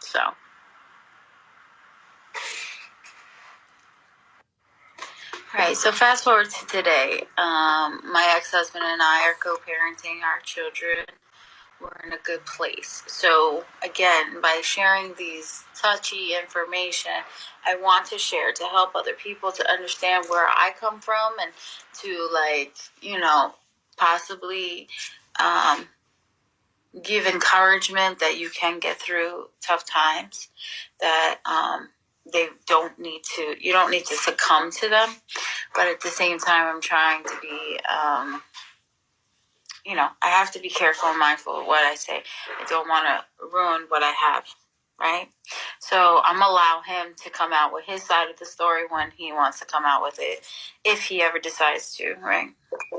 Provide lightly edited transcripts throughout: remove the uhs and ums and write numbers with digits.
So. Right, so fast forward to today. My ex-husband and I are co-parenting our children. We're in a good place. So again, by sharing these touchy information, I want to share to help other people to understand where I come from and to possibly give encouragement that you can get through tough times, that you don't need to succumb to them. But at the same time, I'm trying to be, I have to be careful and mindful of what I say. I don't want to ruin what I have, right? So I'm allow him to come out with his side of the story when he wants to come out with it, if he ever decides to, right?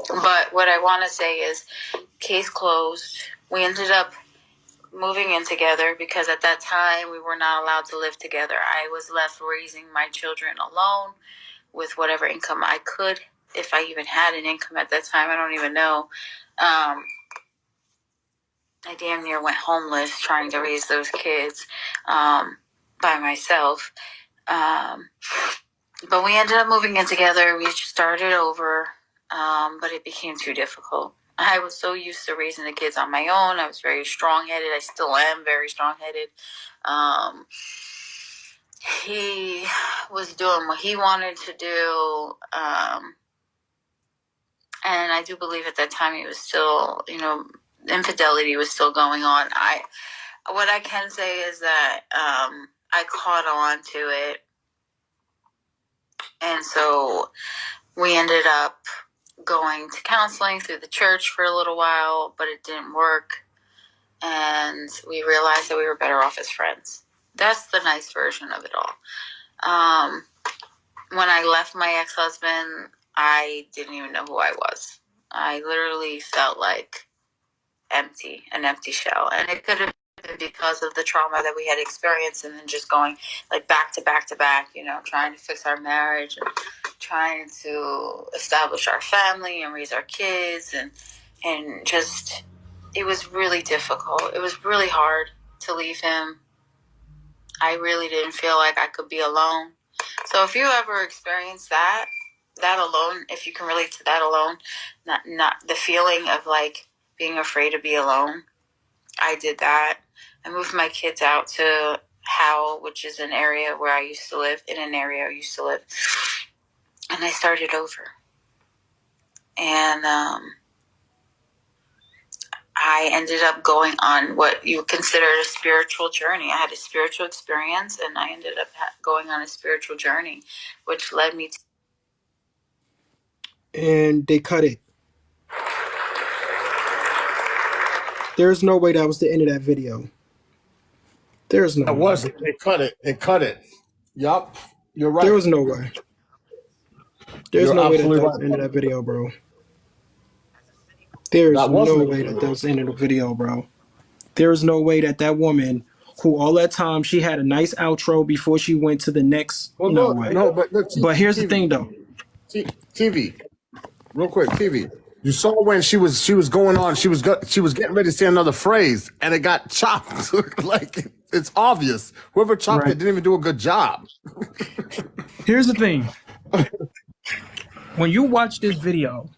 But what I want to say is, case closed. We ended up moving in together because at that time we were not allowed to live together. I was left raising my children alone with whatever income I could, if I even had an income at that time. I don't even know. I damn near went homeless trying to raise those kids by myself. But we ended up moving in together. We started over, but it became too difficult. I was so used to raising the kids on my own. I was very strong-headed. I still am very strong-headed. He was doing what he wanted to do. And I do believe at that time he was still, infidelity was still going on. What I can say is that I caught on to it. And so we ended up going to counseling through the church for a little while, but it didn't work. And we realized that we were better off as friends. That's the nice version of it all. When I left my ex-husband, I didn't even know who I was. I literally felt like an empty shell. And it could have been because of the trauma that we had experienced, and then just going like back to back to back, trying to fix our marriage and trying to establish our family and raise our kids. And just, it was really difficult. It was really hard to leave him. I really didn't feel like I could be alone. So if you ever experience that alone, if you can relate to that alone, not the feeling of like being afraid to be alone, I did that. I moved my kids out to Howell, which is an area where I used to live, and I started over. And I ended up going on what you consider a spiritual journey. I had a spiritual experience, and I ended up going on a spiritual journey, which led me to... And they cut it. There's no way that was the end of that video. There's no way. It wasn't. It cut it. Yup. You're right. There was no way. There's no way that was the end of that video, bro. There's no way that was the end of the video, bro. There's no way that woman, who all that time she had a nice outro before she went to the next. Well, no way. No, but here's the thing, though. TV, real quick, TV. You saw when she was going on. She was getting ready to say another phrase, and it got chopped. Like, it's obvious. Whoever chopped it didn't even do a good job. Here's the thing. When you watch this video,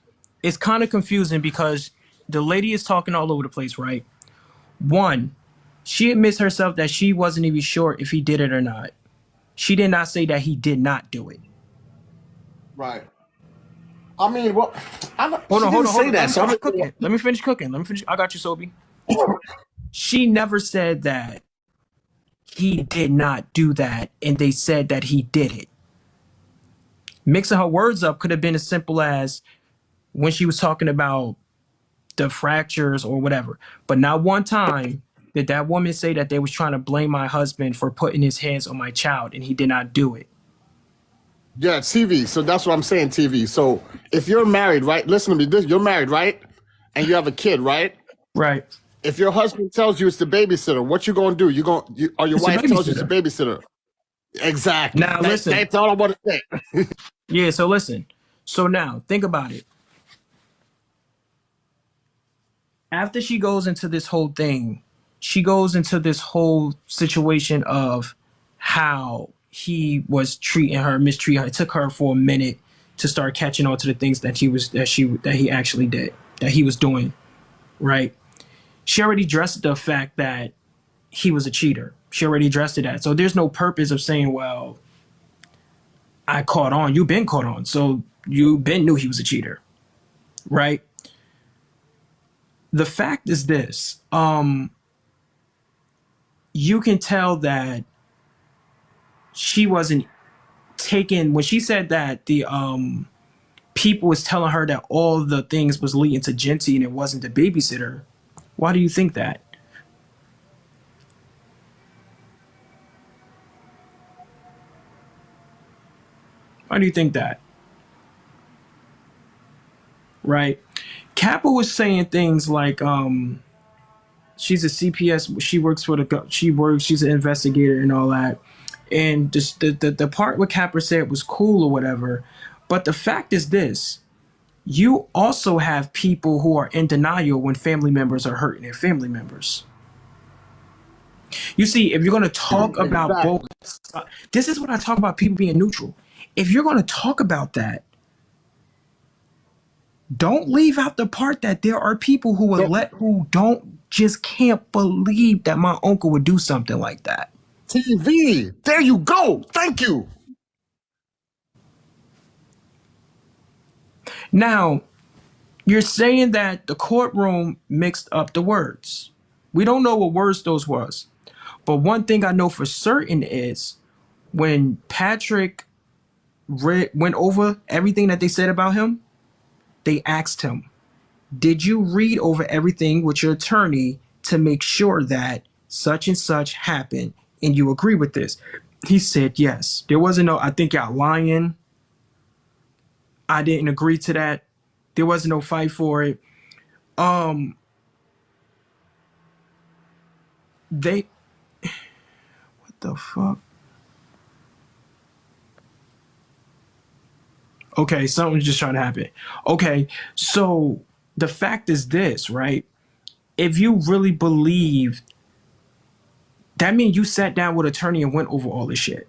it's kind of confusing because the lady is talking all over the place, right? One, she admits herself that she wasn't even sure if he did it or not. She did not say that he did not do it. Right. I mean, well, hold on. Let me finish cooking. I got you, Sobi. She never said that he did not do that, and they said that he did it. Mixing her words up could have been as simple as when she was talking about the fractures or whatever. But not one time did that woman say that they was trying to blame my husband for putting his hands on my child, and he did not do it. Yeah, TV. So that's what I'm saying, TV. So if you're married, right? Listen to me. You're married, right? And you have a kid, right? Right. If your husband tells you it's the babysitter, what you gonna do? Or your wife tells you it's the babysitter. Exactly. Now listen. That's all I want to say. Yeah. So listen. So now think about it. After she goes into this whole thing, she goes into this whole situation of how he was treating her, mistreating her. It took her for a minute to start catching on to the things that he actually did, that he was doing, right? She already addressed the fact that he was a cheater. She already addressed that. So there's no purpose of saying, well, I caught on. You've been caught on. So you been knew he was a cheater, right? The fact is this. You can tell that she wasn't taken when she said that the people was telling her that all the things was leading to Genty and it wasn't the babysitter. Why do you think that? Why do you think that? Right? Kappa was saying things like she's a CPS, she's an investigator and all that. And just the part what Kappa said was cool or whatever. But the fact is this, you also have people who are in denial when family members are hurting their family members. You see, if you're going to talk about both, this is what I talk about people being neutral. If you're going to talk about that, don't leave out the part that there are people who just can't believe that my uncle would do something like that. TV, there you go. Thank you. Now, you're saying that the courtroom mixed up the words. We don't know what words those was. But one thing I know for certain is when Patrick went over everything that they said about him, they asked him, did you read over everything with your attorney to make sure that such and such happened and you agree with this? He said yes. There wasn't no, I think y'all lying. I didn't agree to that. There wasn't no fight for it. What the fuck? Okay, something's just trying to happen. Okay, so the fact is this, right? If you really believe, that means you sat down with an attorney and went over all this shit.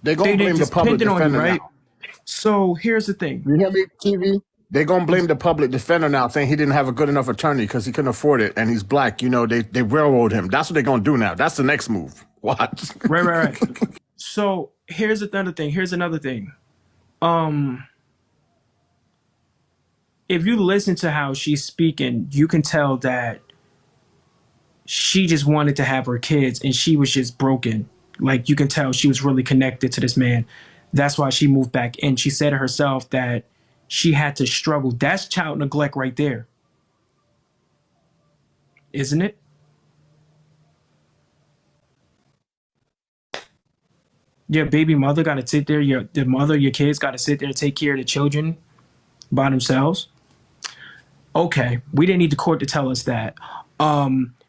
They're going to blame the public defender right? now. So here's the thing. You hear me, TV? They're going to blame the public defender now, saying he didn't have a good enough attorney because he couldn't afford it and he's black. You know, they railroad him. That's what they're going to do now. That's the next move. Watch. Right. So here's another thing. If you listen to how she's speaking, you can tell that she just wanted to have her kids and she was just broken. Like, you can tell she was really connected to this man. That's why she moved back in. She said to herself that she had to struggle. That's child neglect right there. Isn't it? Your baby mother got to sit there. Your kids got to sit there and take care of the children by themselves. Okay, we didn't need the court to tell us that.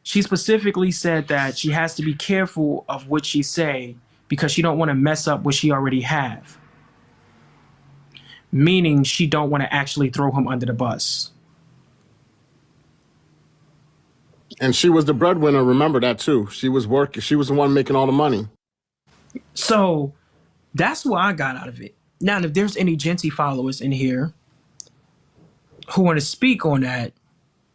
She specifically said that she has to be careful of what she say because she don't want to mess up what she already have. Meaning she don't want to actually throw him under the bus. And she was the breadwinner. Remember that too. She was working. She was the one making all the money. So that's what I got out of it. Now, if there's any Genty followers in here who want to speak on that,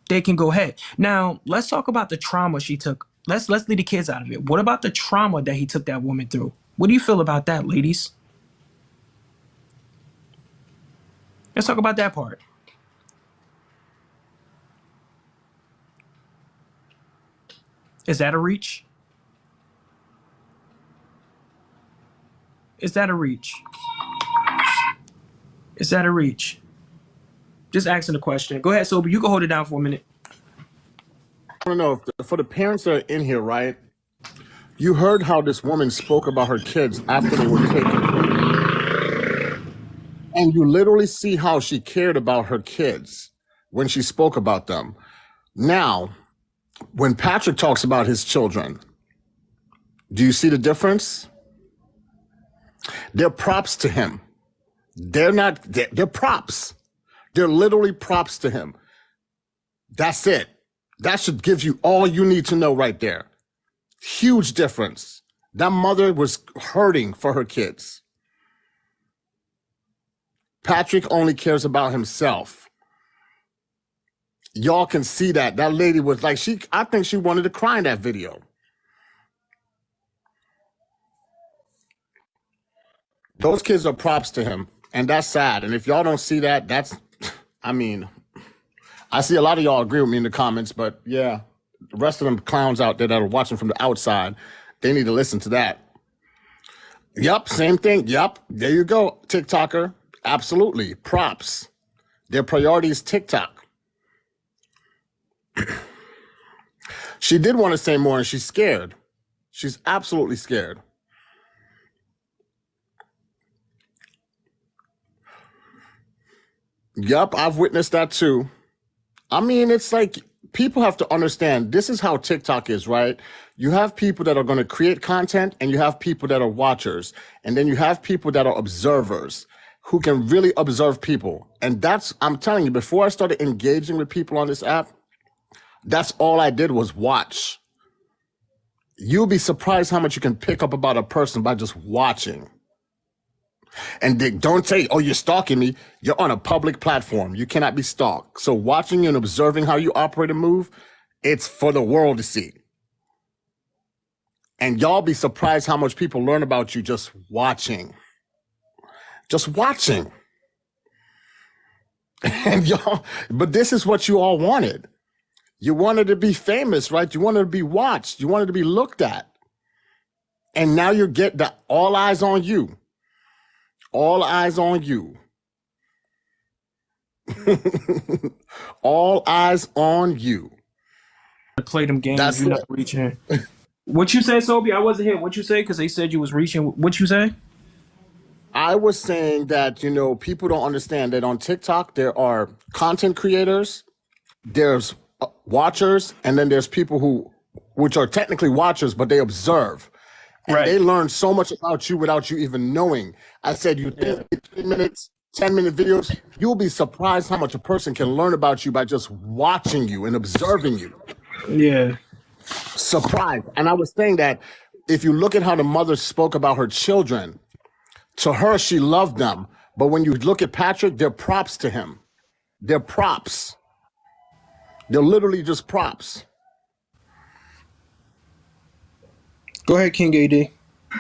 they can go ahead. Now, let's talk about the trauma she took. Let's leave the kids out of it. What about the trauma that he took that woman through? What do you feel about that, ladies? Let's talk about that part. Is that a reach? Is that a reach? Is that a reach? Just asking the question. Go ahead, Sober. You can hold it down for a minute. I don't know if for the parents that are in here, right? You heard how this woman spoke about her kids after they were taken. And you literally see how she cared about her kids when she spoke about them. Now, when Patrick talks about his children, do you see the difference? They're props to him. They're props. They're literally props to him. That's it. That should give you all you need to know right there. Huge difference. That mother was hurting for her kids. Patrick only cares about himself. Y'all can see that. That lady was like, I think she wanted to cry in that video. Those kids are props to him. And that's sad. And if y'all don't see that, I mean, I see a lot of y'all agree with me in the comments, but yeah, the rest of them clowns out there that are watching from the outside, they need to listen to that. Yup, same thing. Yup, there you go, TikToker. Absolutely, props. Their priority is TikTok. She did want to say more, and she's scared. She's absolutely scared. Yup, I've witnessed that too. I mean, it's like people have to understand this is how TikTok is, right? You have people that are going to create content and you have people that are watchers. And then you have people that are observers who can really observe people. And I'm telling you, before I started engaging with people on this app, that's all I did was watch. You'll be surprised how much you can pick up about a person by just watching. And they don't say, oh, you're stalking me. You're on a public platform. You cannot be stalked. So watching and observing how you operate and move, it's for the world to see. And y'all be surprised how much people learn about you just watching. Just watching. And y'all, but this is what you all wanted. You wanted to be famous, right? You wanted to be watched. You wanted to be looked at. And now you get the all eyes on you. All eyes on you. All eyes on you. Play them games. That's You're it. not reaching. What you say, Sobi? I wasn't here. What you say? Because they said you was reaching. What you say? I was saying that, people don't understand that on TikTok, there are content creators, there's watchers, and then there's people which are technically watchers, but they observe. And Right. they learn so much about you without you even knowing. I said, you think 3 minutes, 10-minute videos, you'll be surprised how much a person can learn about you by just watching you and observing you. Yeah. Surprised. And I was saying that if you look at how the mother spoke about her children, to her, she loved them. But when you look at Patrick, they're props to him. They're props. They're literally just props. Go ahead, King AD.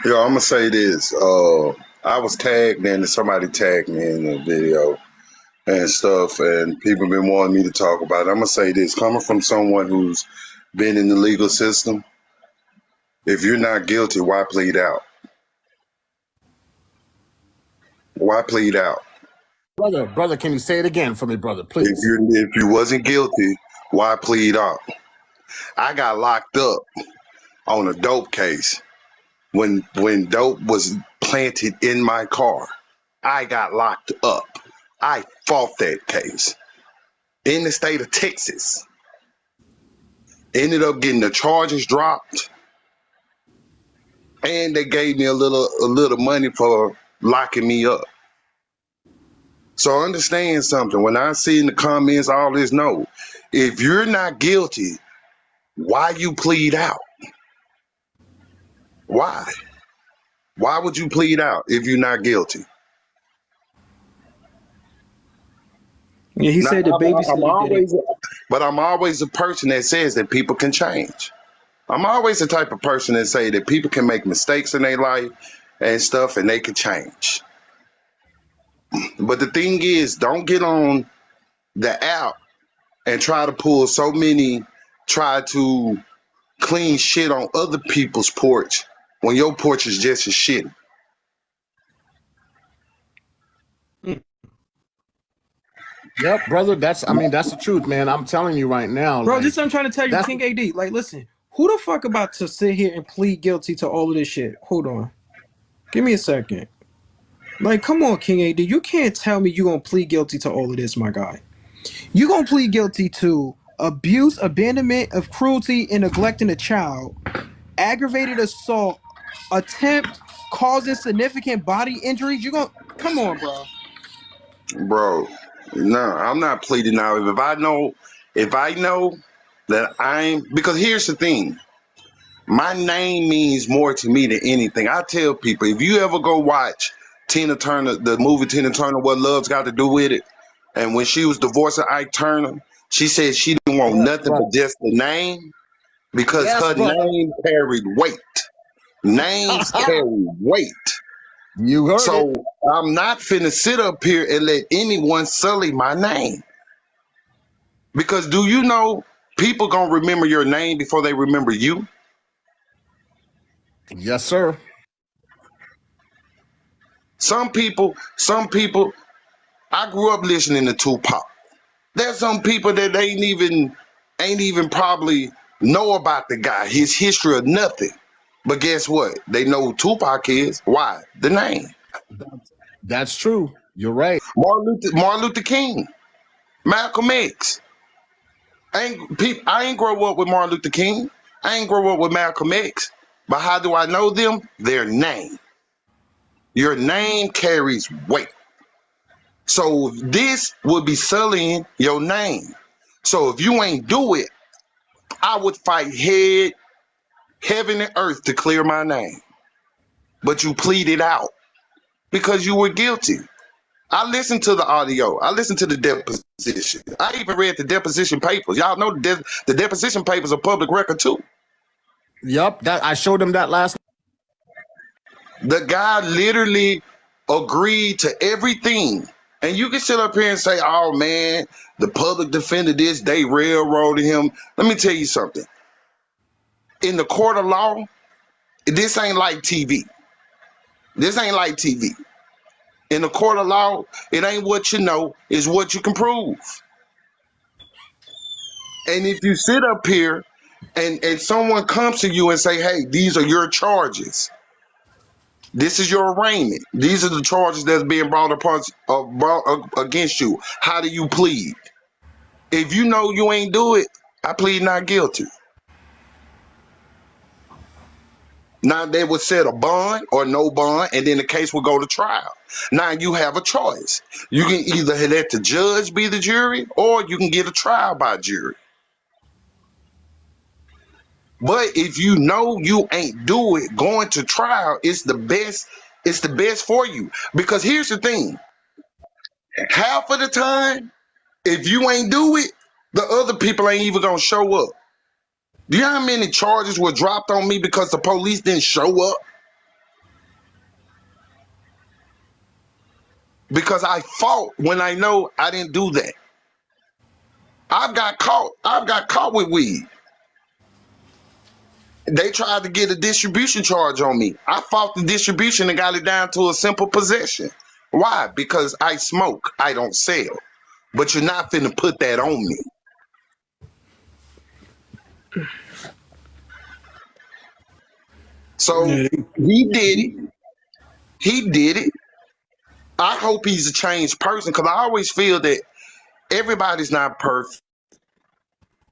Yo, I'm gonna say this. I was tagged in, somebody tagged me in the video and stuff, and people been wanting me to talk about it. I'm gonna say this, coming from someone who's been in the legal system, if you're not guilty, why plead out? Why plead out? Brother, can you say it again for me, brother, please? If you wasn't guilty, why plead out? I got locked up on a dope case. When dope was planted in my car, I got locked up. I fought that case in the state of Texas. Ended up getting the charges dropped, and they gave me a little money for locking me up. So understand something. When I see in the comments all this, no, if you're not guilty, why you plead out? Why? Why would you plead out if you're not guilty? Yeah, he said the baby said he did it. But I'm always a person that says that people can change. I'm always the type of person that say that people can make mistakes in their life and stuff, and they can change. But the thing is, don't get on the app and try to clean shit on other people's porch when your porch is just as shitty. Yep, brother, that's the truth, man. I'm telling you right now. Bro, like, this I'm trying to tell you, King AD. Like, listen, who the fuck about to sit here and plead guilty to all of this shit? Hold on. Give me a second. Like, come on, King AD. You can't tell me you're going to plead guilty to all of this, my guy. You're going to plead guilty to abuse, abandonment of cruelty, and neglecting a child, aggravated assault, attempt causing significant body injuries. You're going to... Come on, bro. Bro, no, I'm not pleading out. If I know that because here's the thing, my name means more to me than anything. I tell people, if you ever go watch Tina Turner, the movie Tina Turner, What Love's Got to Do with It, and when she was divorcing Ike Turner, she said she didn't want nothing but just the name because her name carried weight. Names carry weight. You heard So it. I'm not finna sit up here and let anyone sully my name. Because do you know people gonna remember your name before they remember you? Yes, sir. Some people, I grew up listening to Tupac. There's some people that ain't even probably know about the guy, his history or nothing. But guess what? They know who Tupac is. Why? The name. That's true. You're right. Martin Luther King, Malcolm X. I ain't grow up with Martin Luther King. I ain't grow up with Malcolm X. But how do I know them? Their name. Your name carries weight. So this would be sullying your name. So if you ain't do it, I would fight heaven and earth to clear my name. But you pleaded out because you were guilty. I listened to the audio. I listened to the deposition. I even read the deposition papers. Y'all know the deposition papers are public record too. Yep. That I showed him that last. The guy literally agreed to everything. And you can sit up here and say, oh man, the public defender this, they railroaded him. Let me tell you something. In the court of law, this ain't like TV. This ain't like TV. In the court of law, it ain't what you know, it's what you can prove. And if you sit up here and someone comes to you and say, hey, these are your charges. This is your arraignment. These are the charges that's being brought against you. How do you plead? If you know you ain't do it, I plead not guilty. Now they would set a bond or no bond, and then the case will go to trial. Now you have a choice. You can either let the judge be the jury, or you can get a trial by jury. But if you know you ain't do it, going to trial is the best. It's the best for you. Because here's the thing. Half of the time, if you ain't do it, the other people ain't even gonna show up. Do you know how many charges were dropped on me because the police didn't show up? Because I fought when I know I didn't do that. I've got caught with weed. They tried to get a distribution charge on me. I fought the distribution and got it down to a simple possession. Why? Because I smoke. I don't sell. But you're not finna put that on me. So he did it. He did it. I hope he's a changed person because I always feel that everybody's not perfect.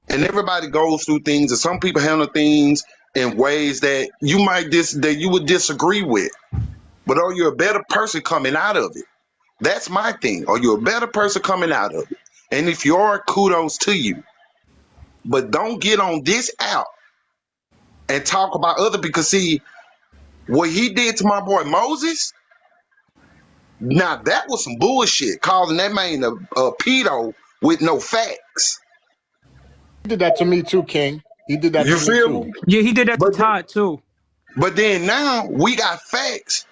And everybody goes through things, and some people handle things in ways that you would disagree with. But are you a better person coming out of it? That's my thing. Are you a better person coming out of it? And if you are, kudos to you. But don't get on this out and talk about other, because see, what he did to my boy Moses, now that was some bullshit, calling that man a pedo with no facts. He did that to me too, King. He did that You to me feel too. me? Yeah, he did that to Todd too. But then now we got facts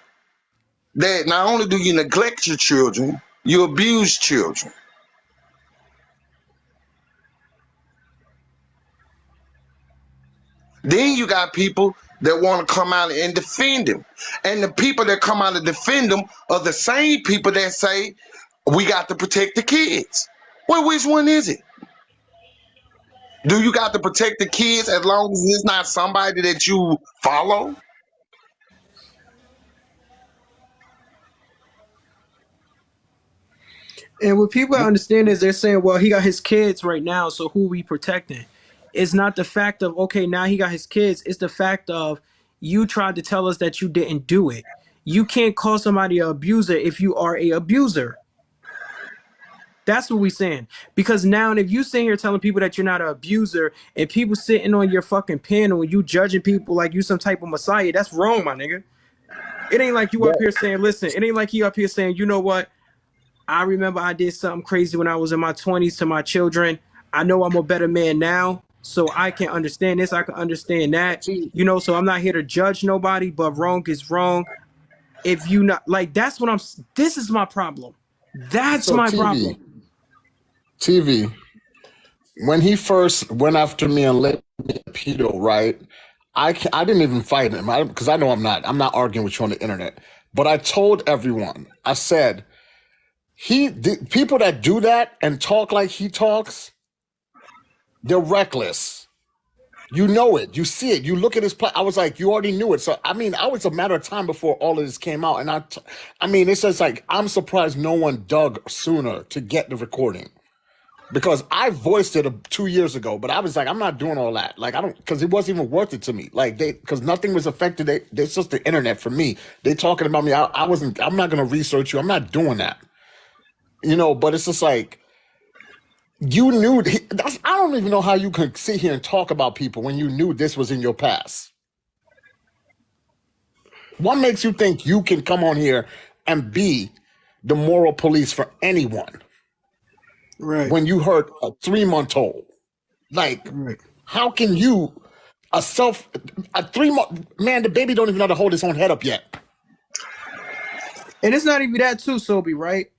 that not only do you neglect your children, you abuse children. Then you got people that want to come out and defend him. And the people that come out and defend him are the same people that say, we got to protect the kids. Well, which one is it? Do you got to protect the kids as long as it's not somebody that you follow? And what people understand is they're saying, well, he got his kids right now, so who we protecting? It's not the fact of, okay, now he got his kids. It's the fact of you tried to tell us that you didn't do it. You can't call somebody an abuser if you are a abuser. That's what we saying. Because now, if you sitting here telling people that you're not an abuser, and people sitting on your fucking panel and you judging people like you some type of messiah, that's wrong, my nigga. It ain't like you up here saying, listen, it ain't like you up here saying, you know what? I remember I did something crazy when I was in my 20s to my children. I know I'm a better man now, so I can understand this. I can understand that. You know, so I'm not here to judge nobody, but wrong is wrong. If you not like, that's what this is my problem. That's So my TV, problem. TV, when he first went after me and labeled me a pedo, right? I didn't even fight him because I know I'm not arguing with you on the internet. But I told everyone, I said, people that do that and talk like he talks, they're reckless. You know it. You see it. You look at his play. I was like, you already knew it. So, I mean, I was a matter of time before all of this came out. And I mean, it's just like, I'm surprised no one dug sooner to get the recording. Because I voiced it 2 years ago, but I was like, I'm not doing all that. Like, I don't, because it wasn't even worth it to me. Like, because nothing was affected. It's just the internet for me. They talking about me. I'm not going to research you. I'm not doing that. You know, but it's just like, you knew, I don't even know how you can sit here and talk about people when you knew this was in your past. What makes you think you can come on here and be the moral police for anyone? Right. When you hurt a 3-month-old, like, how can you, a 3-month, man, the baby don't even know how to hold his own head up yet. And it's not even that too, Sobe, right?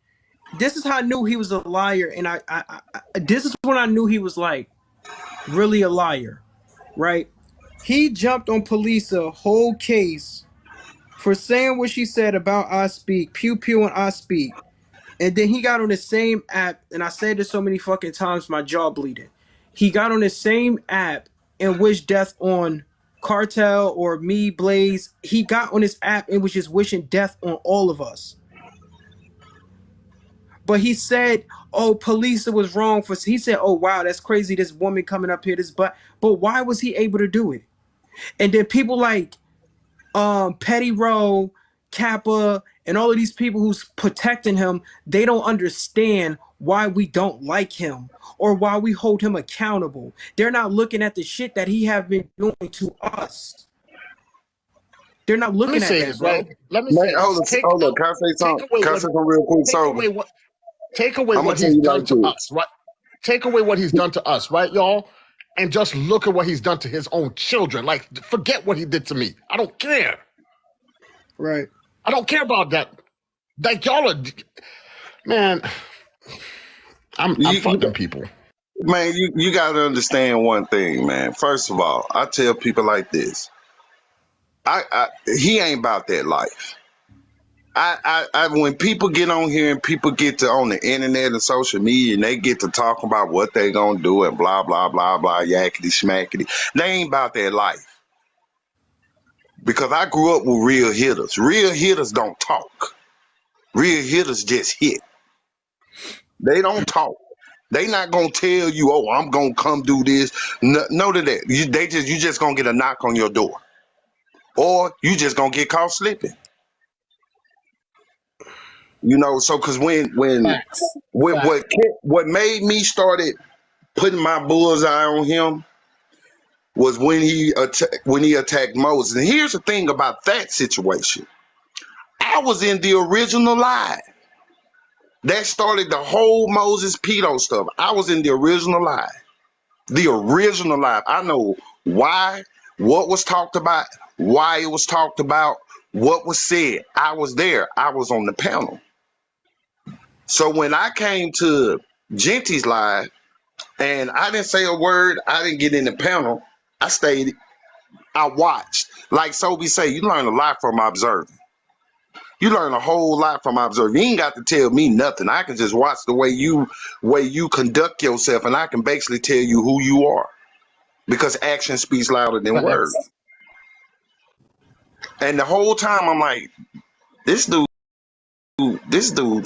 This is how I knew he was a liar. And this is when I knew he was like really a liar, right? He jumped on police a whole case for saying what she said about I Speak, pew pew and I Speak. And then he got on the same app, and I said this so many fucking times, my jaw bleeding. He got on the same app and wished death on Cartel or me, Blaze. He got on this app and was just wishing death on all of us. But he said, oh, Police was wrong for, he said, oh, wow, that's crazy, this woman coming up here, but why was he able to do it? And then people like Petty Rowe, Kappa, and all of these people who's protecting him, they don't understand why we don't like him or why we hold him accountable. They're not looking at the shit that he have been doing to us. They're not looking at that, bro. Let me say, hold on. Can I say something? Can I say something real quick? Take away what he's done to us, right? Take away what he's done to us, right, y'all? And just look at what he's done to his own children. Like, forget what he did to me. I don't care. Right. I don't care about that. Like, y'all are, man, I'm fucking people. Man, you got to understand one thing, man. First of all, I tell people like this. He ain't about that life. When people get on here and people get to on the internet and social media and they get to talk about what they gonna do and blah, blah, blah, blah, yakety smackety, they ain't about that life. Because I grew up with real hitters. Real hitters don't talk. Real hitters just hit. They don't talk. They not gonna tell you, oh, I'm gonna come do this. No to that. You just gonna get a knock on your door. Or you just gonna get caught slipping. You know, so because what made me started putting my bullseye on him was when he attacked Moses. And here's the thing about that situation. I was in the original live. That started the whole Moses pedo stuff. I was in the original live. The original live. I know why, what was talked about, why it was talked about, what was said. I was there. I was on the panel. So when I came to Genty's live and I didn't say a word, I didn't get in the panel, I stayed, I watched. Like Sobe say, you learn a lot from observing. You learn a whole lot from observing. You ain't got to tell me nothing. I can just watch the way you conduct yourself, and I can basically tell you who you are. Because action speaks louder than words. And the whole time I'm like, this dude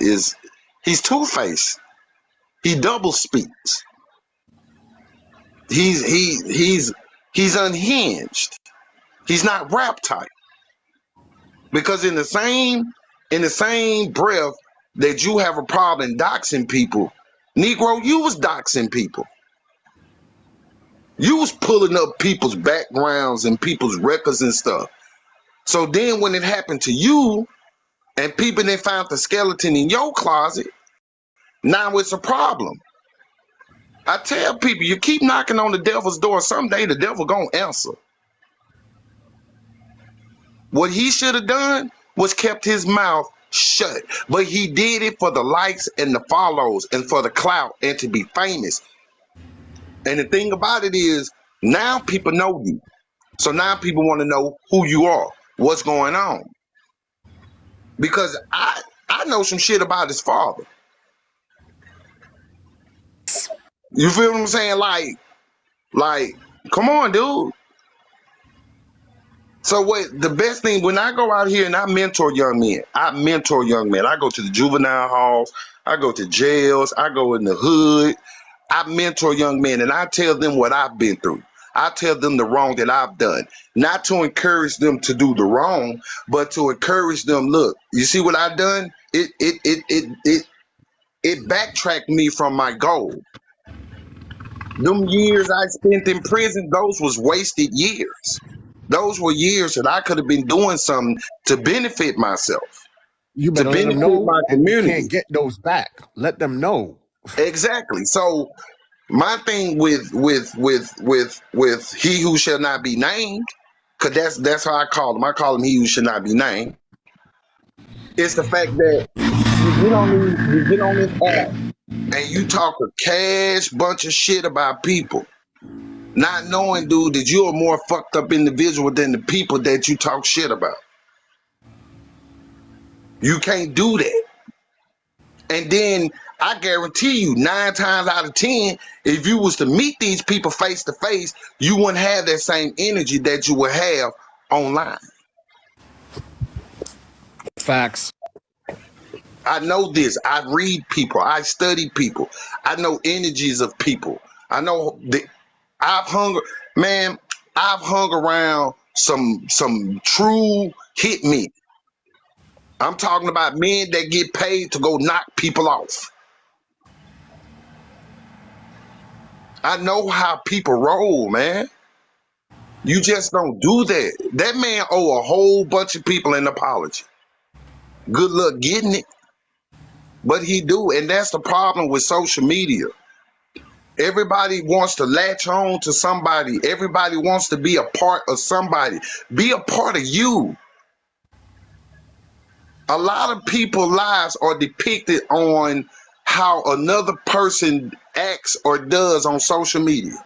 is, he's two-faced. He double speaks. He's unhinged. He's not rap type. Because in the same breath that you have a problem doxing people, Negro, you was doxing people. You was pulling up people's backgrounds and people's records and stuff. So then when it happened to you and people then found the skeleton in your closet, now it's a problem. I tell people, you keep knocking on the devil's door, someday the devil gonna answer. What he should have done was kept his mouth shut. But he did it for the likes and the follows and for the clout and to be famous. And the thing about it is, now people know you. So now people want to know who you are, what's going on. Because I know some shit about his father. You feel what I'm saying? Like, come on, dude. So what the best thing when I go out here and I mentor young men, I go to the juvenile halls, I go to jails, I go in the hood, I mentor young men and I tell them what I've been through. I tell them the wrong that I've done, not to encourage them to do the wrong, but to encourage them. Look, you see what I've done? It backtracked me from my goal. Them years I spent in prison, those was wasted years. Those were years that I could have been doing something to benefit myself. You better let them know, and you can't get those back. Let them know. Exactly. So my thing with he who shall not be named, because that's how I call him. I call him he who should not be named. It's the fact that you get on this app and you talk a cash bunch of shit about people, not knowing, dude, that you're a more fucked up individual than the people that you talk shit about. You can't do that. And then I guarantee you 9 times out of 10, if you was to meet these people face to face, you wouldn't have that same energy that you would have online. Facts. I know this. I read people. I study people. I know energies of people. I know that I've hung around some true hit men. I'm talking about men that get paid to go knock people off. I know how people roll, man. You just don't do that. That man owe a whole bunch of people an apology. Good luck getting it. But he do, and that's the problem with social media. Everybody wants to latch on to somebody. Everybody wants to be a part of somebody. Be a part of you. A lot of people's lives are depicted on how another person acts or does on social media.